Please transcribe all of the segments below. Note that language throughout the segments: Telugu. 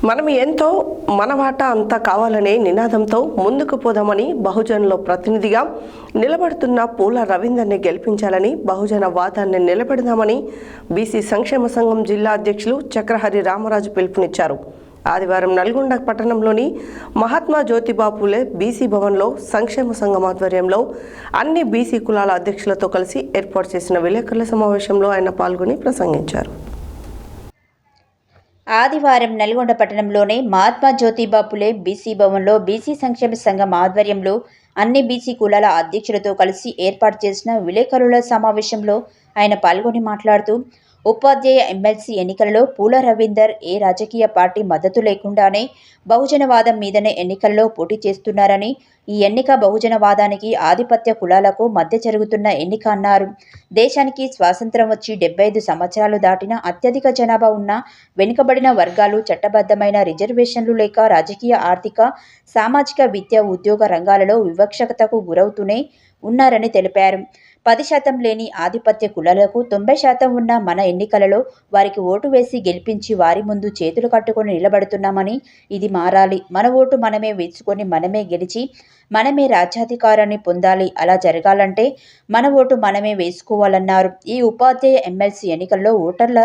మనం ఎంతో మన వాటా అంతా కావాలనే నినాదంతో ముందుకు పోదామని బహుజనుల ప్రతినిధిగా నిలబడుతున్న పూల రవీందర్ని గెలిపించాలని బహుజన వాదాన్ని నిలబెడదామని బీసీ సంక్షేమ సంఘం జిల్లా అధ్యక్షులు చక్రహరి రామరాజు పిలుపునిచ్చారు. ఆదివారం నల్గొండ పట్టణంలోని మహాత్మా జ్యోతిబా పూలే బీసీ భవన్లో సంక్షేమ సంఘం ఆధ్వర్యంలో అన్ని బీసీ కులాల అధ్యక్షులతో కలిసి ఏర్పాటు చేసిన విలేకరుల సమావేశంలో ఆయన పాల్గొని ప్రసంగించారు. ఆదివారం నల్గొండ పట్టణంలోని మహాత్మా జ్యోతిబా పూలే బీసీ భవన్లో బీసీ సంక్షేమ సంఘం ఆధ్వర్యంలో అన్ని బీసీ కులాల అధ్యక్షులతో కలిసి ఏర్పాటు చేసిన విలేకరుల సమావేశంలో ఆయన పాల్గొని మాట్లాడుతూ ఉపాధ్యాయ ఎమ్మెల్సీ ఎన్నికలలో పూల రవీందర్ ఏ రాజకీయ పార్టీ మద్దతు లేకుండానే బహుజనవాదం మీదనే ఎన్నికల్లో పోటీ చేస్తున్నారని, ఈ ఎన్నిక బహుజనవాదానికి ఆధిపత్య కులాలకు మధ్య జరుగుతున్న ఎన్నిక అన్నారు. దేశానికి స్వాతంత్ర్యం వచ్చి 75 సంవత్సరాలు దాటిన అత్యధిక జనాభా ఉన్న వెనుకబడిన వర్గాలు చట్టబద్ధమైన రిజర్వేషన్లు లేక రాజకీయ, ఆర్థిక, సామాజిక, విద్య, ఉద్యోగ రంగాలలో వివక్షతకు గురవుతూనే ఉన్నారని తెలిపారు. 10% లేని ఆధిపత్య కులాలకు 90% ఉన్న మన ఎన్నికలలో వారికి ఓటు వేసి గెలిపించి వారి ముందు చేతులు కట్టుకొని నిలబడుతున్నామని, ఇది మారాలి. మన ఓటు మనమే వేసుకొని మనమే గెలిచి మనమే రాజ్యాధికారాన్ని పొందాలి. అలా జరగాలంటే మన ఓటు మనమే వేసుకోవాలన్నారు. ఈ ఉపాధ్యాయ ఎమ్మెల్సీ ఎన్నికల్లో ఓటర్ల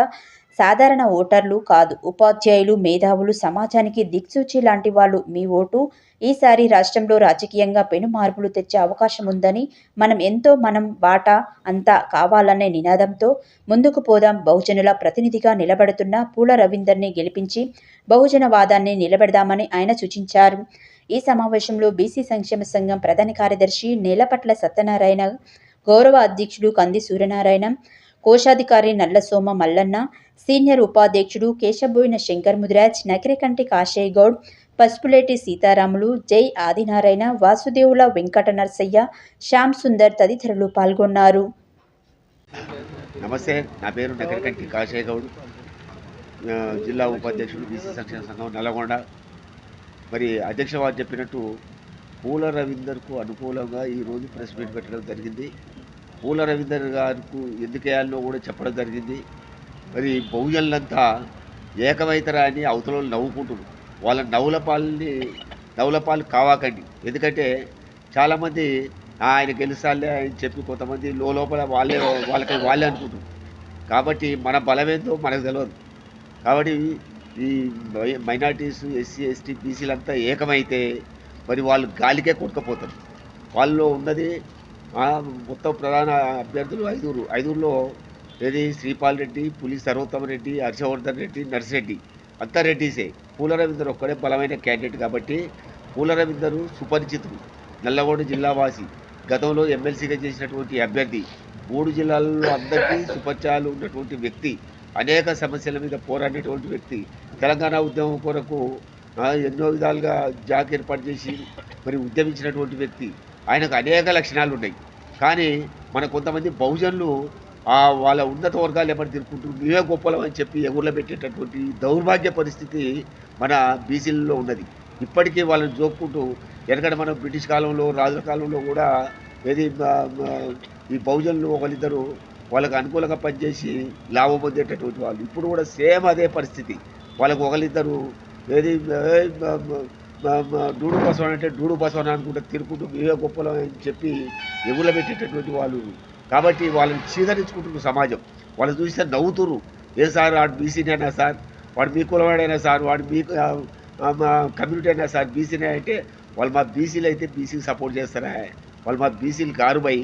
సాధారణ ఓటర్లు కాదు, ఉపాధ్యాయులు, మేధావులు, సమాజానికి దిక్సూచి లాంటి వాళ్ళు. మీ ఓటు ఈసారి రాష్ట్రంలో రాజకీయంగా పెను మార్పులు తెచ్చే అవకాశం ఉందని, మనం వాటా అంతా కావాలనే నినాదంతో ముందుకు పోదాం. బహుజనుల ప్రతినిధిగా నిలబడుతున్న పూల రవీందర్ని గెలిపించి బహుజనవాదాన్ని నిలబెడదామని ఆయన సూచించారు. ఈ సమావేశంలో బీసీ సంక్షేమ సంఘం ప్రధాన కార్యదర్శి నేలపట్ల సత్యనారాయణ, గౌరవ అధ్యక్షుడు కంది సూర్యనారాయణ, కోశాధికారి నల్లసోమ మల్లన్న, సీనియర్ ఉపాధ్యక్షుడు కేశబోయిన శంకర్ ముదిరాజ్, నకిరేకంటి కాశయ్య గౌడ్, పసుపులేటి సీతారాములు, జై ఆదినారాయణ, వాసుదేవుల వెంకట నరసయ్య, శ్యామ్ సుందర్ తదితరులు పాల్గొన్నారు. నమస్తే, నా పేరు నకిరేకంటి కాశయ్య గౌడ్, జిల్లా ఉపాధ్యక్షుడు బీసీ సంక్షేమ సంఘం నల్గొండ. మరి అధ్యక్ష వారు చెప్పినట్టు పూల రవీందర్కు అనుకూలంగా ఈరోజు ప్రెస్ మీట్ పెట్టడం జరిగింది. పూల రవీందర్ గారికి ఎందుకు వేయాలనో కూడా చెప్పడం జరిగింది. మరి బహుజనులంతా ఏకమైతరా అని అవతల నవ్వుకుంటున్నారు. వాళ్ళ నవ్వులపాలు కావాకండి. ఎందుకంటే చాలామంది ఆయన గెలుస్తాలే అని చెప్పి కొంతమంది లోపల వాళ్ళే అనుకుంటున్నారు. కాబట్టి మన బలమేందో మనకు తెలియదు. కాబట్టి ఈ మైనార్టీస్, ఎస్సీ, ఎస్టీ, బీసీలంతా ఏకమైతే మరి వాళ్ళు గాలికే కొట్టుకుపోతారు. వాళ్ళలో ఉన్నది మొత్తం ప్రధాన అభ్యర్థులు ఐదుగురులో ఏది శ్రీపాల్ రెడ్డి, పులి సర్వోత్తమ రెడ్డి, హర్షవర్ధన్ రెడ్డి, నర్సిరెడ్డి, అంతా రెడ్డిసే. పూల రవీందర్ ఒక్కడే బలమైన క్యాండిడేట్. కాబట్టి పూల రవీందర్ సుపరిచితుడు, నల్లగొండ జిల్లావాసి, గతంలో ఎమ్మెల్సీగా చేసినటువంటి అభ్యర్థి, 3 జిల్లాలలో అందరికీ సుపరిచయాలు ఉన్నటువంటి వ్యక్తి, అనేక సమస్యల మీద పోరాడినటువంటి వ్యక్తి, తెలంగాణ ఉద్యమం కొరకు ఎన్నో విధాలుగా జాక్ ఏర్పాటు చేసి మరి ఉద్యమించినటువంటి వ్యక్తి. ఆయనకు అనేక లక్షణాలు ఉన్నాయి. కానీ మన కొంతమంది బహుజనులు వాళ్ళ ఉన్నత వర్గాలు ఎప్పటి తిరుక్కుంటూ మేమే గొప్పలం అని చెప్పి ఎగుర్లో పెట్టేటటువంటి దౌర్భాగ్య పరిస్థితి మన బీసీలలో ఉన్నది. ఇప్పటికీ వాళ్ళని జోక్కుంటూ ఎందుకంటే మనం బ్రిటిష్ కాలంలో, రాజుల కాలంలో కూడా ఏది ఈ బహుజనులు ఒకరిద్దరు వాళ్ళకు అనుకూలంగా పనిచేసి లాభం పొందేటటువంటి వాళ్ళు. ఇప్పుడు కూడా సేమ్ అదే పరిస్థితి. వాళ్ళకు ఒకరిద్దరు ఏది డూడు బసవన్ అంటే డూడు బసవన్ అనుకుంటే తిరుగుకుంటూ మేమే గొప్పలం అని చెప్పి ఎగుర్లో పెట్టేటటువంటి వాళ్ళు. కాబట్టి వాళ్ళని చీదరించుకుంటున్నారు సమాజం. వాళ్ళు చూస్తే నవ్వుతురు. ఏ సార్ వాడు బీసీనే అయినా సార్, వాడు మీ కులవాడైనా సార్, వాడు మీ కమ్యూనిటీ అయినా సార్, బీసీనే అంటే వాళ్ళు మా బీసీలు అయితే బీసీకి సపోర్ట్ చేస్తారా? వాళ్ళు మా బీసీలు కారుబై.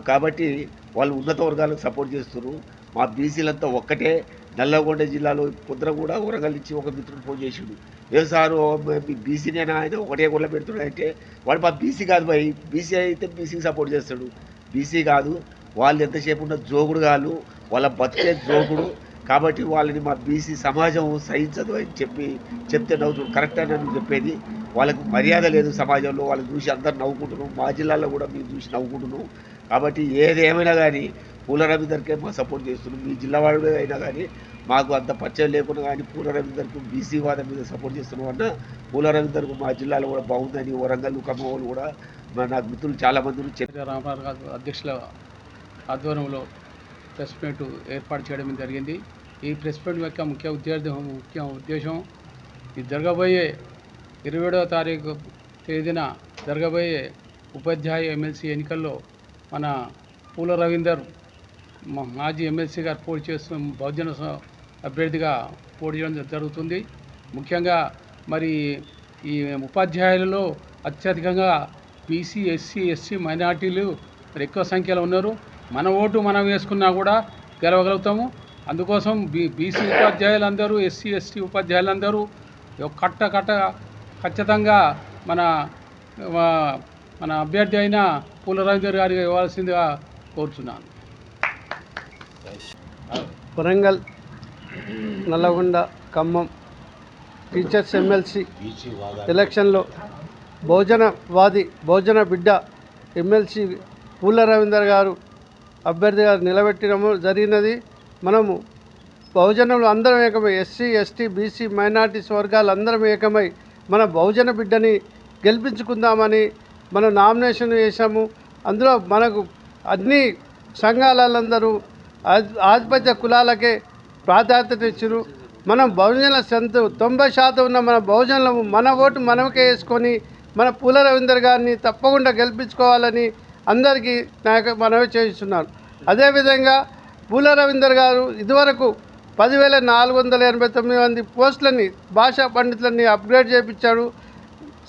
కాబట్టి వాళ్ళు ఉన్నత వర్గాలకు సపోర్ట్ చేస్తున్నారు. మా బీసీలంతా ఒక్కటే. నల్లగొండ జిల్లాలో పొద్దున కూడా వరంగల్ నుంచి ఒక మిత్రుడు ఫోన్ చేసిండు. ఏ సారు మీ బీసీనేనా ఆయన ఒకటే గుళ్ళ పెడుతున్నాడు అంటే, వాడు మా బీసీ కాదు భయ్. బీసీ అయితే బీసీకి సపోర్ట్ చేస్తాడు. బీసీ కాదు, వాళ్ళు ఎంతసేపు ఉన్న జోగుడు కాదు, వాళ్ళ బతికే జోగుడు. కాబట్టి వాళ్ళని మా బీసీ సమాజం సహించదు అని చెప్తే నవ్వుతుడు. కరెక్ట్ అని నేను చెప్పేది. వాళ్ళకు మర్యాద లేదు సమాజంలో. వాళ్ళని చూసి అందరు నవ్వుకుంటున్నాం. మా జిల్లాలో కూడా మేము చూసి నవ్వుకుంటున్నాం. కాబట్టి ఏదేమైనా కానీ పూల రవీందర్కే మా సపోర్ట్ చేస్తున్నాం. మీ జిల్లా వాడు అయినా కానీ మాకు అంత పరిచయం లేకుండా కానీ పూల రవీందర్కు బీసీ వాదం మీద సపోర్ట్ చేస్తున్నాం అన్న. పూల రవీందర్కు మా జిల్లాలో కూడా బాగుందని వరంగల్, ఖమ్మం కూడా నాకు మిత్రులు చాలామంది చెప్పారు. రామారావు అధ్యక్షుల ఆధ్వర్యంలో ప్రెస్ మీట్ ఏర్పాటు చేయడం జరిగింది. ఈ ప్రెస్ మీట్ యొక్క ముఖ్య ఉద్దేశం ఈ జరగబోయే 27వ తారీఖు తేదీన జరగబోయే ఉపాధ్యాయ ఎమ్మెల్సీ ఎన్నికల్లో మన పూల రవీందర్ మాజీ ఎమ్మెల్సీ గారు పోటీ చేస్తున్న బహుజన అభ్యర్థిగా పోటీ చేయడం జరుగుతుంది. ముఖ్యంగా మరి ఈ ఉపాధ్యాయులలో అత్యధికంగా బీసీ, ఎస్సీ, ఎస్టీ మైనార్టీలు మరి ఎక్కువ సంఖ్యలో ఉన్నారు. మన ఓటు మనం వేసుకున్నా కూడా గెలవగలుగుతాము. అందుకోసం బీసీ ఉపాధ్యాయులందరూ, ఎస్సీ, ఎస్టీ ఉపాధ్యాయులందరూ ఖచ్చితంగా మన అభ్యర్థి అయిన పూల రవీందర్ గారికి ఇవ్వాల్సిందిగా కోరుతున్నాను. వరంగల్, నల్లగొండ, ఖమ్మం టీచర్స్ ఎమ్మెల్సీ ఎలక్షన్లో బహుజన బిడ్డ ఎమ్మెల్సీ పూల రవీందర్ గారు అభ్యర్థిగా నిలబెట్టడము జరిగినది. మనము బహుజనులు అందరం ఏకమై, ఎస్సీ, ఎస్టీ, బీసీ, మైనార్టీస్ వర్గాలు అందరం ఏకమై మన బహుజన బిడ్డని గెలిపించుకుందామని మనం నామినేషన్ చేశాము. అందులో మనకు అన్ని సంఘాలందరూ ఆధిపత్య కులాలకే ప్రాధాన్యత ఇచ్చారు. మనం బహుజనుల 90% ఉన్న మన బహుజనులము మన ఓటు మనకే వేసుకొని మన పూల రవీందర్ గారిని తప్పకుండా గెలిపించుకోవాలని అందరికీ మనవి చేస్తున్నారు. అదేవిధంగా పూల రవీందర్ గారు ఇదివరకు 10,489 మంది పోస్టులని, భాషా పండితులని అప్గ్రేడ్ చేయించాడు.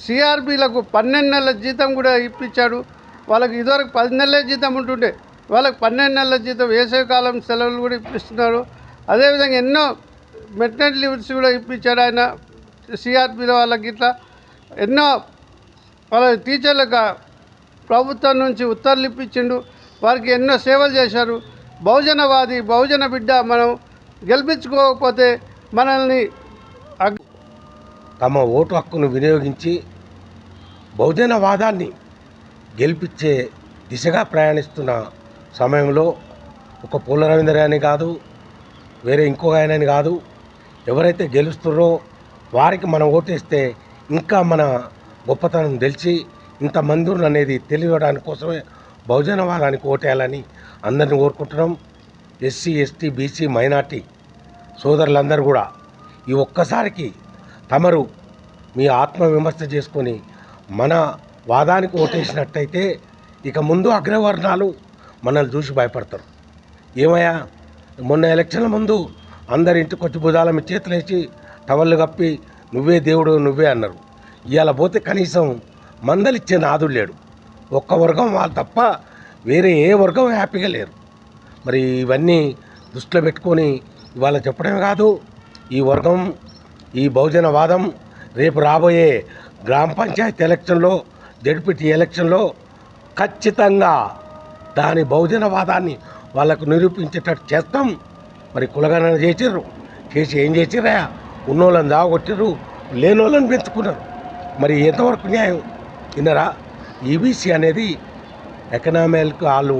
సిఆర్బీలకు 12 నెలల జీతం కూడా ఇప్పించాడు. వాళ్ళకి ఇదివరకు 10 నెలల జీతం ఉంటుండే, వాళ్ళకి 12 నెలల జీతం, వేసవికాలం సెలవులు కూడా ఇప్పిస్తున్నారు. అదేవిధంగా ఎన్నో మెటర్నిటీ లీవ్స్ కూడా ఇప్పించాడు ఆయన సిఆర్బీల వాళ్ళకి. ఇట్లా ఎన్నో వాళ్ళ టీచర్లకు ప్రభుత్వం నుంచి ఉత్తర్వులు ఇప్పించిండు. వారికి ఎన్నో సేవలు చేశారు. బహుజన బిడ్డ మనం గెలిపించుకోకపోతే మనల్ని తమ ఓటు హక్కును వినియోగించి బహుజనవాదాన్ని గెలిపించే దిశగా ప్రయాణిస్తున్న సమయంలో ఒక పూల రవీందర్ అని కాదు, వేరే ఇంకో ఆయనని కాదు, ఎవరైతే గెలుస్తున్నారో వారికి మనం ఓటేస్తే ఇంకా మన గొప్పతనం తెలిసి ఇంతమంది అనేది తెలియడానికి కోసమే బహుజనవాదానికి ఓటేయాలని అందరిని కోరుకుంటున్నాం. ఎస్సీ, ఎస్టీ, బీసీ, మైనార్టీ సోదరులందరూ కూడా ఈ ఒక్కసారికి తమరు మీ ఆత్మవిమర్శ చేసుకొని మన వాదానికి ఓటేసినట్టయితే ఇక ముందు అగ్రవర్ణాలు మనల్ని చూసి భయపడతారు. ఏమయ్యా, మొన్న ఎలక్షన్ల ముందు అందరి ఇంటికి వచ్చి భుజాల మీద చేతులేసి టవళ్ళు కప్పి నువ్వే దేవుడు నువ్వే అన్నారు. ఇవాళ పోతే కనీసం మందలిచ్చే నాదుడు లేడు. ఒక్క వర్గం వాళ్ళు తప్ప వేరే ఏ వర్గం హ్యాపీగా లేరు. మరి ఇవన్నీ దృష్టిలో పెట్టుకొని ఇవాళ చెప్పడమే కాదు, ఈ వర్గం, ఈ బహుజనవాదం రేపు రాబోయే గ్రామ పంచాయతీ ఎలక్షన్లో, జడ్పీటీ ఎలక్షన్లో ఖచ్చితంగా దాని బహుజనవాదాన్ని వాళ్ళకు నిరూపించేటట్టు చేస్తాం. మరి కులగణన చేసిర్రు, చేసి ఏం చేసిర్రా, ఉన్నోళ్ళని దాగొట్టిర్రు, లేనోళ్ళని పెంచుకున్నారు. మరి ఎంతవరకు న్యాయం విన్నరా? ఈబీసీ అనేది ఎకనామిక్ వాళ్ళు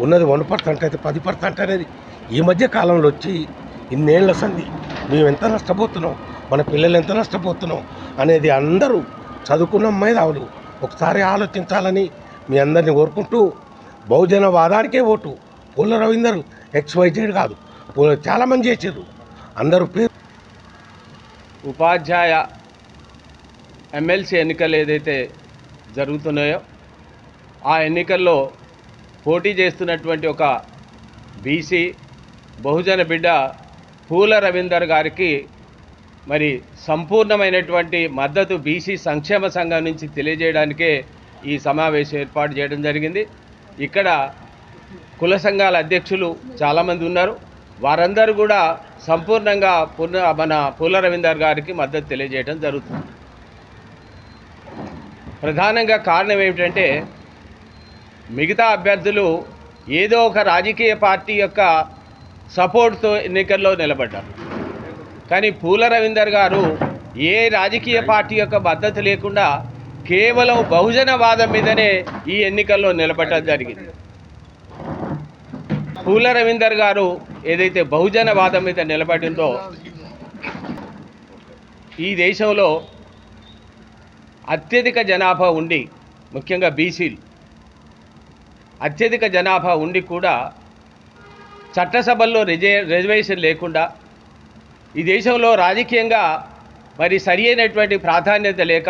ఉన్నది 1% అయితే 10% అనేది ఈ మధ్య కాలంలో వచ్చి ఇన్నేళ్ల సంది మేము ఎంత నష్టపోతున్నాం, మన పిల్లలు ఎంత నష్టపోతున్నాం అనేది అందరూ చదువుకున్న మేధావులు ఒకసారి ఆలోచించాలని మీ అందరినీ కోరుకుంటూ, బహుజనవాదానికే ఓటు. పూల రవీందర్ XYZ కాదు, చాలామంది చేసారు. అందరూ పేరు ఉపాధ్యాయ ఎమ్మెల్సీ ఎన్నికలు ఏదైతే జరుగుతున్నాయో ఆ ఎన్నికల్లో పోటీ చేస్తున్నటువంటి ఒక బీసీ బహుజన బిడ్డ పూల రవీందర్ గారికి మరి సంపూర్ణమైనటువంటి మద్దతు బీసీ సంక్షేమ సంఘం నుంచి తెలియజేయడానికే ఈ సమావేశం ఏర్పాటు చేయడం జరిగింది. ఇక్కడ కుల సంఘాల అధ్యక్షులు చాలామంది ఉన్నారు. వారందరూ కూడా సంపూర్ణంగా మన పూల రవీందర్ గారికి మద్దతు తెలియజేయడం జరుగుతుంది. ప్రధానంగా కారణం ఏమిటంటే, మిగతా అభ్యర్థులు ఏదో ఒక రాజకీయ పార్టీ యొక్క సపోర్ట్తో ఎన్నికల్లో నిలబడ్డారు. కానీ పూల రవీందర్ గారు ఏ రాజకీయ పార్టీ యొక్క మద్దతు లేకుండా కేవలం బహుజనవాదం మీదనే ఈ ఎన్నికల్లో నిలబడడం జరిగింది. పూల రవీందర్ గారు ఏదైతే బహుజనవాదం మీద నిలబడిందో, ఈ దేశంలో అత్యధిక జనాభా ఉండి, ముఖ్యంగా బీసీలు అత్యధిక జనాభా ఉండి కూడా చట్టసభల్లో రిజర్వేషన్ లేకుండా, ఈ దేశంలో రాజకీయంగా మరి సరి అయినటువంటి ప్రాధాన్యత లేక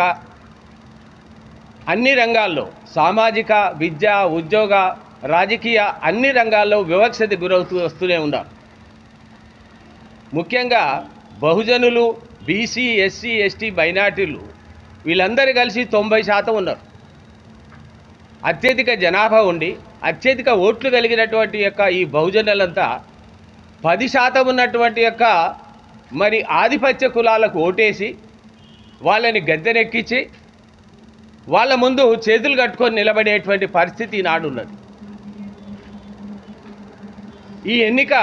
అన్ని రంగాల్లో సామాజిక, విద్య, ఉద్యోగ, రాజకీయ అన్ని రంగాల్లో వివక్షత గురవుతూ వస్తూనే ఉన్నారు. ముఖ్యంగా బహుజనులు, బీసీ, ఎస్సీ, ఎస్టీ, మైనార్టీలు వీళ్ళందరూ కలిసి 90% ఉన్నారు. అత్యధిక జనాభా ఉండి అత్యధిక ఓట్లు కలిగినటువంటి యొక్క ఈ బహుజనులంతా 10% ఉన్నటువంటి యొక్క మరి ఆధిపత్య కులాలకు ఓటేసి వాళ్ళని గద్దెనెక్కించి వాళ్ళ ముందు చేతులు కట్టుకొని నిలబడేటువంటి పరిస్థితి ఈనాడు ఉన్నది. ఈ ఎన్నిక